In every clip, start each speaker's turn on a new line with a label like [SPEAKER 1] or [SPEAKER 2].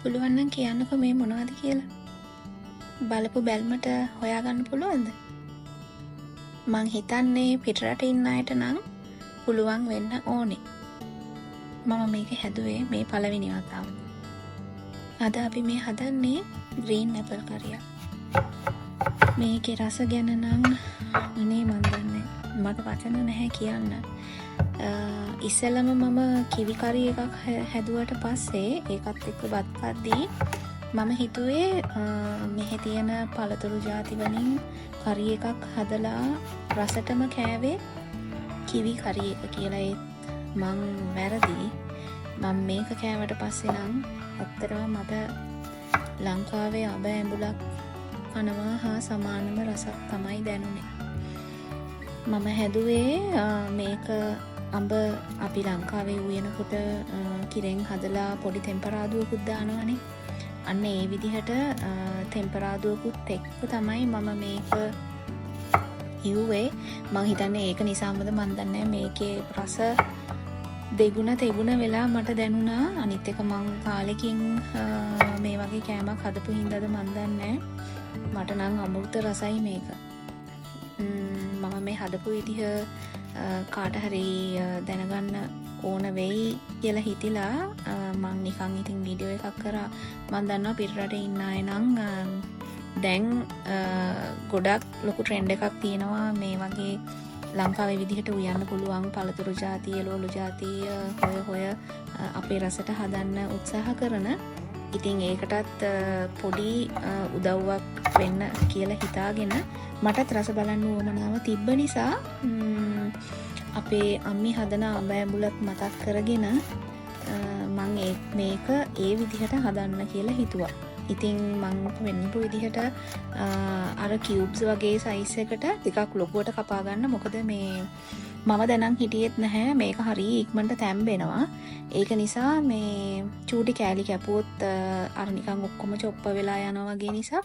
[SPEAKER 1] පුළුවන් නම් කියන්නකෝ මේ මොනවද කියලා. බලපු බැල්මට හොයාගන්න පුළුවන්ද? මං හිතන්නේ පිටරට ඉන්න අයට නම් පුළුවන් වෙන්න ඕනේ. මම මේක හැදුවේ මේ පළවෙනි වතාවට. අද අපි මේ හදන්නේ ග්‍රීන් ඇපල් කරියක්. මේකේ රස ගැන නම් අනේ මන් දන්නේ මට වචන නැහැ කියන්න. ඉස්සෙල්ලම මම කිවි කරි එකක් හැදුවට පස්සේ ඒකත් එක්ක බත් කද්දී මම හිතුවේ මෙහි තියෙන පළතුරු ಜಾති වලින් කරි එකක් හදලා රසටම කෑවේ කිවි කරි එක කියලා. ඒත් මං වැරදි. මම මේක කෑවට පස්සේ නම් ඇත්තටම මට ලංකාවේ අබ ඇඹුලක් කනවා හා සමානම රසක් තමයි දැනුනේ. මම හැදුවේ මේක අඹ අපි ලංකාවේ උයනකොට කිරෙන් හදලා පොඩි ටෙම්පරාදුවකුත් දානවනේ. අන්න ඒ විදිහට ටෙම්පරාදුවකුත් එක්ක තමයි මම මේක ඉව්වේ. මං හිතන්නේ ඒක නිසාමද මන් දන්නේ මේකේ රස දෙගුණ තෙගුණ වෙලා මට දැනුණා. අනිත් එක මං කාලෙකින් මේ වගේ කෑමක් හදපු හින්දාද මන් දන්නේ මට නම් අමෘත රසයි මේක. මම මේ හදපු විදිහ කාට හරි දැනගන්න ඕන වෙයි කියලා හිතිලා මං නිකන් ඉතින් වීඩියෝ එකක් කරා. මං දන්නවා පිටරට ඉන්න අය නම් දැන් ගොඩක් ලොකු ට්‍රෙන්ඩ් එකක් තියෙනවා මේ වගේ ලංකාවේ විදිහට උයන්න පුළුවන් පළතුරු ಜಾති, එළවලු ಜಾති හොය අපේ රසට හදන්න උත්සාහ කරන. ඉතින් ඒකටත් පොඩි උදව්වක් වෙන්න කියලා හිතාගෙන මටත් රස බලන්න උවමනාව තිබ්බ නිසා අපේ අම්මි හදන අඹ ඇඹුලක් මතක් කරගෙන මං මේක ඒ විදිහට හදන්න කියලා හිතුවා. ඉතින් මං වෙන්නපු විදිහට අර කියුබ්ස් වගේ සයිස් එකට ටිකක් ලොකුවට කපා ගන්න. මොකද මේ මම දැනන් හිටියෙත් නැහැ මේක හරිය ඉක්මනට තැම්බෙනවා. ඒක නිසා මේ චූටි කෑලි කැපුවොත් අර නිකන් ඔක්කොම චොප්ප වෙලා යනවා වගේ නිසා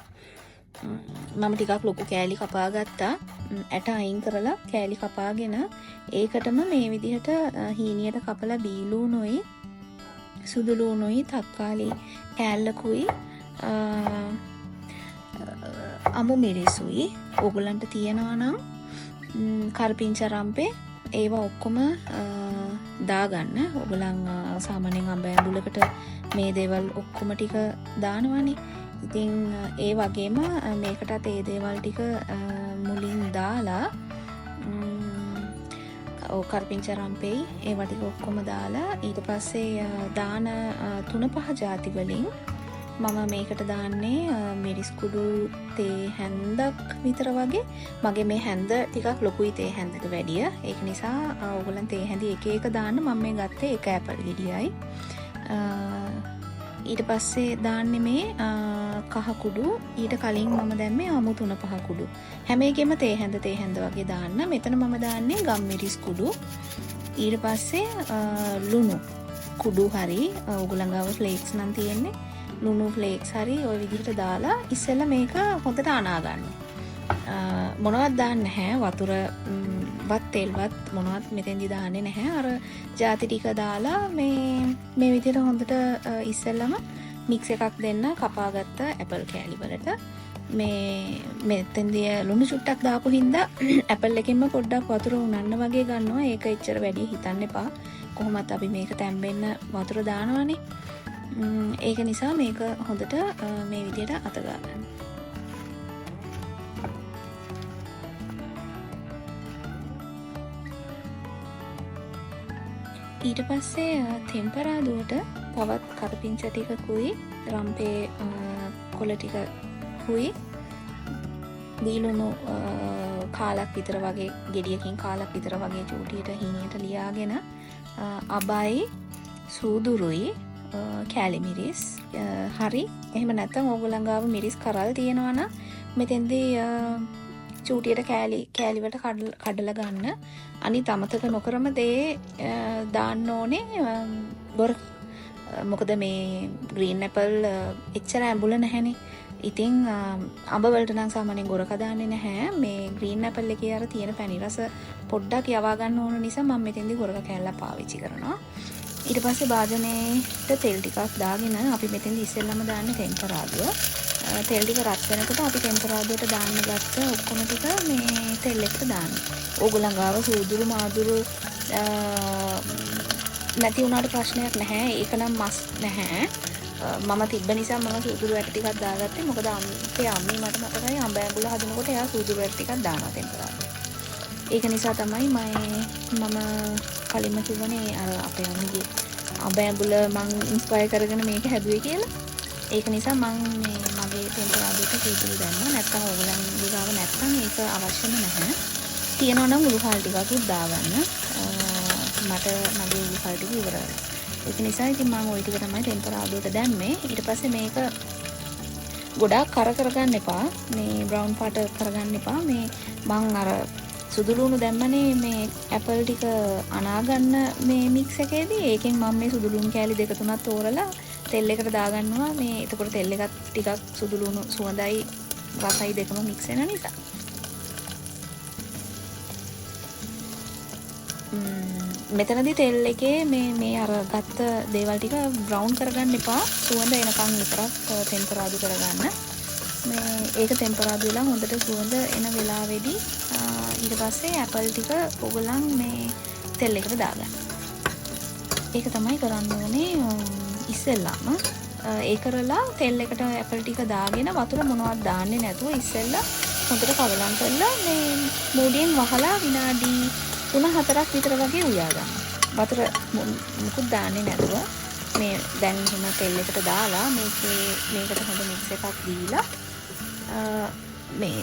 [SPEAKER 1] මම ටිකක් ලොකු කෑලි කපා ගත්තා. ඇට අයින් කරලා කෑලි කපාගෙන ඒකටම මේ විදිහට හීනියට කපලා බීලුණුයි සුදු ලුණුයි තක්කාලි කෑල්ලකුයි අමු මිරිසුයි ඕගොල්ලන්ට තියෙනවා නම් කරපිංචරම්පේ ඒවා ඔක්කොම දාගන්න. ඕගොල්ලන් සාමාන්‍යයෙන් අඹ ඇඹුලකට මේ දේවල් ඔක්කොම ටික දානවනේ. ඉතින් ඒ වගේම මේකටත් ඒ දේවල් ටික මුලින් දාලා කරපිංචරම්පෙයි ඒවා ටික ඔක්කොම දාලා ඊට පස්සේ දාන 3-5 ಜಾති වලින් මම මේකට දාන්නේ මිරිස් කුඩු තේ හැන්දක් විතර වගේ. මගේ මේ හැන්ද ටිකක් ලොකුයි තේ හැන්දට වැඩිය. ඒක නිසා ඕගොල්ලන් තේ හැඳි එක එක දාන්න. මම මේ ගත්තේ එක ඇපල් ගෙඩියයි. ඊට පස්සේ දාන්නේ මේ කහ කුඩු. ඊට කලින් මම දැම්මේ අමු 3-5 කුඩු. හැම එකෙම තේ හැන්ද වගේ දාන්න. මෙතන මම දාන්නේ ගම් මිරිස් කුඩු. ඊට පස්සේ ලුණු කුඩු හරි ඕගොල්ලන් ගාව ෆ්ලේක්ස් නම් තියෙන්නේ. ලුණු ෆ්ලේක්ස් හරි ওই විදිහට දාලා ඉස්සෙල්ලා මේක හොඳට අනා ගන්න. මොනවත් දාන්නේ නැහැ. වතුර වත් තෙල්වත් මොනවත් මෙතෙන්දි දාන්නේ නැහැ. අර ಜಾති ටික දාලා මේ විදිහට හොඳට ඉස්සෙල්ලාම මික්ස් එකක් දෙන්න කපාගත්ත ඇපල් කෑලි වලට. මේ මෙතෙන්දී ලුණු චුට්ටක් දාපු හින්දා ඇපල් එකෙන්ම පොඩ්ඩක් වතුර උනන්න වගේ ගන්නවා. ඒක එච්චර වැඩි හිතන්න එපා. කොහොමත් අපි මේක තැම්බෙන්න වතුර දානවනේ. ඒක නිසා මේක හොඳට මේ විදිහට අත ගන්න. ඊට පස්සේ ටෙම්පරාදුවට තවත් කරපිංච ටිකකුයි රම්පේ කොළ ටිකකුයි දීලුණු කාලක් විතර වගේ ගෙඩියකින් කාලක් විතර වගේ චූටියට හීනියට ලියාගෙන අබයි සූදුරුයි කෑලි මිරිස් හරි. එහෙම නැත්නම් ඕගොල්ලන් ගාව මිරිස් කරල් තියෙනවා නම් මෙතෙන්දී චූටියට කෑලි වලට කඩලා ගන්න. අනිත් අමතක නොකරම දේ දාන්න ඕනේ බොර. මොකද මේ ග්‍රීන් ඇපල් එච්චර ඇඹුල නැහැනේ. ඉතින් අඹ වලට නම් සාමාන්‍යයෙන් ගොරක දාන්නේ නැහැ. මේ ග්‍රීන් ඇපල් එකේ අර තියෙන පැණි රස පොඩ්ඩක් යවා ගන්න ඕන නිසා මම මෙතෙන්දී ගොරක කෑල්ලක් පාවිච්චි කරනවා. ඊට පස්සේ භාජනයේට තෙල් ටිකක් දාගෙන අපි මෙතෙන්දි ඉස්සෙල්ලම දාන්නේ ටෙම්පරාදුව. තෙල් ටික රත් වෙනකොට අපි ටෙම්පරාදුවට දාන්න ගත්ත ඔක්කොම ටික මේ තෙල් එකට දාන්න. ඕගොල්ලන් ගාව සූදුරු මාදුරු නැති වුණාට ප්‍රශ්නයක් නැහැ. ඒක නම් මස් නැහැ. මම තිබ්බ නිසා මම සූදුරු ඇට ටිකක් දාගත්තේ. මොකද අපේ අම්මී මට මතකයි අඹ ඇඹුල හදනකොට එයා සූදුරු ඇට ටිකක් දානවා ටෙම්පරාදුවට. ඒක නිසා තමයි මම කලින්ම කිව්වනේ අර අපේ අම්මගේ අඹ ඇඹුල මං ඉන්ස්පයර් කරගෙන මේක හැදුවේ කියලා. ඒක නිසා මං මේ මගේ ටෙම්පරාදුවට සූදුරු දැම්මා. නැත්තම් ඕගොල්ලන්ගේ ගාව නැත්තම් ඒක අවශ්‍යම නැහැ. තියෙනවා නම් උළුහල් ටිකකුත් දාගන්න. මට මගේ උළුහල් ටික ඉවරයි. ඒක නිසා ඉතින් මම ওই ටික තමයි ටෙම්පරාදුවට දැම්මේ. ඊට පස්සේ මේක ගොඩාක් කරගන්න එපා. මේ බ්‍රවුන් පාට කරගන්න එපා. මේ මං අර සුදු ලුණු දැම්මනේ මේ ඇපල් ටික අනාගන්න මේ මික්ස් එකේදී. ඒකෙන් මම මේ සුදු ලුණු කෑලි දෙක තුනක් තෝරලා තෙල් එකට දාගන්නවා. මේ එතකොට තෙල් එකත් ටිකක් සුදු ලුණු සුවඳයි රසයි දෙකම මික්ස් වෙන නිසා. මෙතනදී තෙල් එකේ මේ අර ගත්ත දේවල් ටික බ්‍රවුන් කරගන්න එපා. සුවඳ එනකන් විතරක් ටෙම්පරාදු කරගන්න. මේ ඒක ටෙම්පරාදු වෙලා හොඳට සුවඳ එන වෙලාවේදී ඊට පස්සේ ඇපල් ටික ඕගොල්ලන් මේ තෙල් එකට දාගන්න. ඒක තමයි කරන්න ඕනේ ඉස්සෙල්ලාම. ඒ කරලා තෙල් එකට ඇපල් ටික දාගෙන වතුර මොනවත් දාන්නේ නැතුව ඉස්සෙල්ලා හොඳට කවලම් කරලා මේ මූඩියෙන් වහලා විනාඩි 3-4ක් විතර වගේ උයා ගන්න. වතුර මුකුත් දාන්නේ නැතුව මේ දැන් එහෙම තෙල් එකට දාලා මේකට හොඳ මික්ස් එකක් දීලා මේ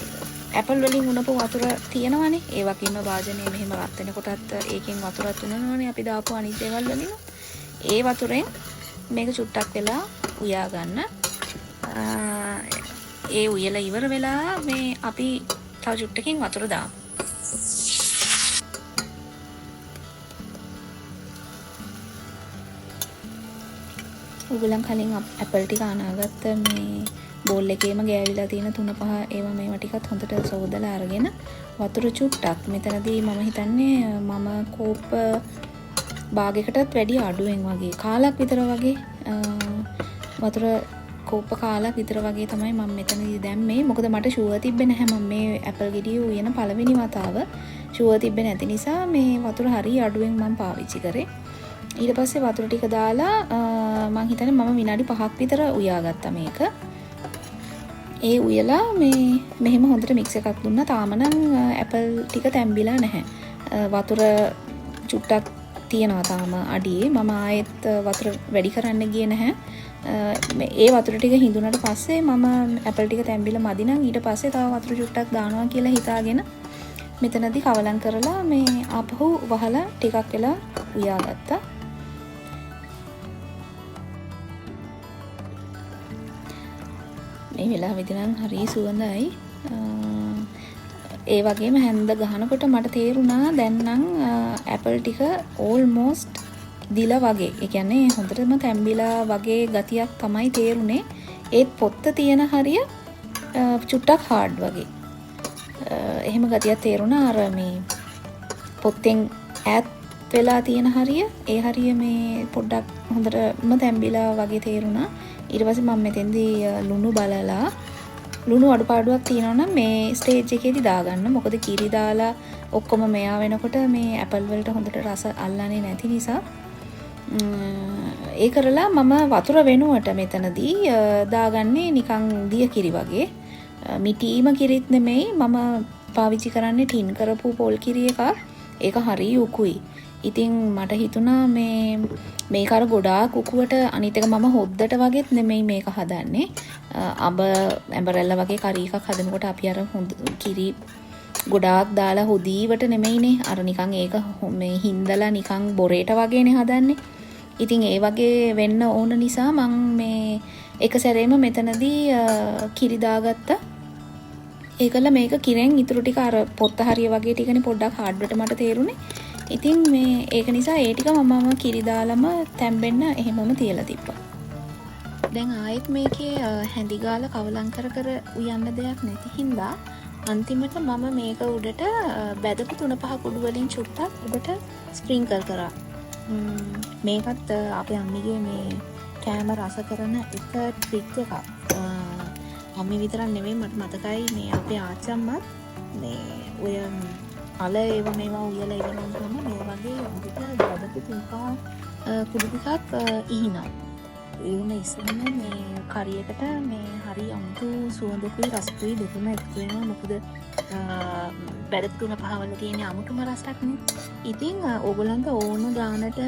[SPEAKER 1] ඇපල් වලින් උනපු වතුර තියෙනවනේ. ඒ වගේම වාජනේ මෙහෙම රත් වෙනකොටත් ඒකෙන් වතුරත් උනනවනේ අපි දාපු අනිත් දේවල් වලින්. ඒ වතුරෙන් මේක චුට්ටක් වෙලා උයා ගන්න. ඒ උයලා ඉවර වෙලා මේ අපි තව චුට්ටකින් වතුර දාමු. ඔයගොල්ලන් කලින් ඇපල් ටික අනාගත්ත මේ බෝල් එකේම ගෑවිලා තියෙන 3-5 ඒවා මේවා ටිකත් හොඳට සෝදලා අරගෙන වතුර චුට්ටක් මෙතනදී මම හිතන්නේ මම කෝප් භාගයකටත් වැඩි අඩුවෙන් වගේ කාලක් විතර වගේ වතුර කෝප්ප කාලක් විතර වගේ තමයි මම මෙතනදී දැම්මේ. මොකද මට ෂුවර් තිබ්බේ නැහැ මම මේ ඇපල් ගෙඩිය උයන පළවෙනි වතාව ෂුවර් තිබ්බේ නැති නිසා මේ වතුර හරිය අඩුවෙන් මම පාවිච්චි කරේ. ඊට පස්සේ වතුර ටික දාලා මම හිතන්නේ මම විනාඩි 5ක් විතර උයා ගත්තා මේක. ඒ උයලා මේ මෙහෙම හොඳට මික්ස් එකක් දුන්නා. තාම නම් ඇපල් ටික තැම්බිලා නැහැ. වතුර චුට්ටක් තියෙනවා තාම අඩියේ. මම ආයෙත් වතුර වැඩි කරන්න ගියේ නැහැ. ඒ වතුර ටික හිඳුනට පස්සේ මම ඇපල් ටික තැම්බිලා මදි නම් ඊට පස්සේ තව වතුර චුට්ටක් දානවා කියලා හිතාගෙන මෙතනදී කවලම් කරලා මේ ආපහු වහලා ටිකක් වෙලා උයා ගත්තා. මේ වෙලාවෙදී නම් හරිය සුවඳයි. ඒ වගේම හැන්ද ගහනකොට මට තේරුණා දැන් නම් ඇපල් ටික ඕල්මෝස්ට් දිලා වගේ. ඒ කියන්නේ හොඳටම තැම්බිලා වගේ ගතියක් තමයි තේරුනේ. ඒත් පොත්ත තියෙන හරිය චුට්ටක් හાર્ඩ් වගේ. එහෙම ගතියක් තේරුණා. අර මේ පොත්තෙන් ඈත් වෙලා තියෙන හරිය ඒ හරිය මේ පොඩ්ඩක් හොඳටම තැම්බිලා වගේ තේරුණා. ඊට පස්සේ මම මෙතෙන්දී ලුණු බලලා ලුණු අඩුපාඩුවක් තියෙනවා නම් මේ ස්ටේජ් එකේදී දාගන්න. මොකද කිරි දාලා ඔක්කොම මෙයා වෙනකොට මේ ඇපල් වලට හොඳට රස අල්ලන්නේ නැති නිසා ඒ කරලා මම වතුර වෙනුවට මෙතනදී දාගන්නේ නිකන් දිය කිරි වගේ. මිටිම කිරිත් නෙමෙයි මම පාවිච්චි කරන්නේ ටින් කරපු පොල් කිරි එකක්. ඒක හරිය උකුයි. ඉතින් මට හිතුණා මේක අර ගොඩාක් උකුවට අනිත් එක මම හොද්දට වගේත් නෙමෙයි මේක හදන්නේ. ඇඹරෙල්ල වගේ කරි එකක් හදනකොට අපි අර හොඳ කිරි ගොඩාක් දාලා හොදීවට නෙමෙයිනේ. අර නිකන් ඒක මේ හින්දලා නිකන් බොරේට වගේනේ හදන්නේ. ඉතින් ඒ වගේ වෙන්න ඕන නිසා මම මේ එක සැරේම මෙතනදී කිරි දාගත්තා. ඒකල මේක කිරෙන් ඉතුරු ටික අර පොත්ත හරිය වගේ ටිකනේ පොඩ්ඩක් හાર્ඩ්වට මට තේරුනේ. ඉතින් මේ ඒක නිසා ඒ ටික මම කිරි දාලම තැම්බෙන්න එහෙමම තියලා තිබ්බා. දැන් ආයෙත් මේකේ හැඳි ගාලා කවලම් කර උයන්න දෙයක් නැති හින්දා අන්තිමට මම මේක උඩට බැදපු 3-5 කුඩු වලින් චුට්ටක් උඩට ස්ප්‍රින්කල් කරා. මේකත් අපේ අම්මිගේ මේ කෑම රස කරන එක ට්‍රික් එකක්. අම්මි විතරක් නෙවෙයි මට මතකයි මේ අපේ ආච්චම්මත් මේ ඔය අල ඒව මේවා උයලා ඉවරන ගමන් මේ වගේ උඩට ගඩපු තුන්කා කුඩු ටිකක් ඉහිනවා. ඒවම ඉස්සෙල්ම මේ කරියකට මේ හරි අමුතු සුවඳකුයි රසකුයි දෙකම එකතු වෙනවා. මොකද බැඩ 3-5 වල තියෙන අමුතුම රසක් නේ. ඉතින් ඕගොල්ලන්ට ඕන ගානට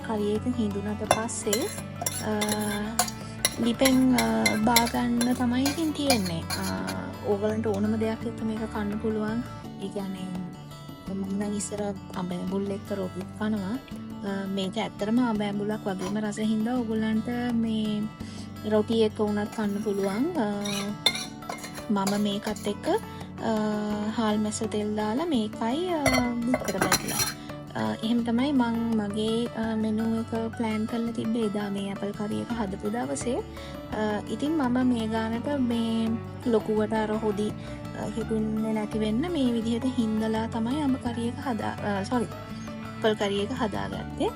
[SPEAKER 1] කරිය එක හිඳුනට පස්සේ ලිපෙන් බාගන්න තමයි ඉතින් තියෙන්නේ. ඕගොල්ලන්ට ඕනම දෙයක් එක්ක මේක කන්න පුළුවන්. ඒ කියන්නේ මම නම් ඉස්සර අඹැඹුල් එක්ක රොටිත් කනවා. මේක ඇත්තටම අඹැඹුලක් වගේම රස හින්දා ඕගොල්ලන්ට මේ රොටි එක්ක උනත් කන්න පුළුවන්. මම මේකත් එක්ක හාල් මැස්ස තෙල් දාලා මේකයි බුත්තර බැදලා. එහෙම තමයි මං මගේ මෙනු එක ප්ලෑන් කරලා තිබ්බේ එදා මේ ඇපල් කරි එක හදපු දවසේ. ඉතින් මම මේ ගානට මේ ලොකුවට අර හොදි හිතුන්නේ නැති වෙන්න මේ විදිහට හින්දලා තමයි අඹ කරි එක ඇපල් කරි එක හදාගත්තේ.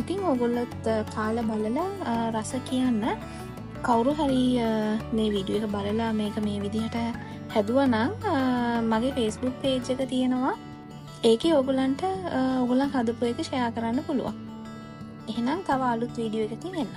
[SPEAKER 1] ඉතින් ඕගොල්ලොත් කාලා බලලා රස කියන්න. කවුරු හරි මේ වීඩියෝ එක බලලා මේක මේ විදිහට හැදුවනම් මගේ Facebook page එක තියෙනවා. ඒකේ ඕගොල්ලන්ට ඕගොල්ලන් හදපු එක ෂෙයා කරන්න පුළුවන්. එහෙනම් තව අලුත් වීඩියෝ එකකින් එන්න.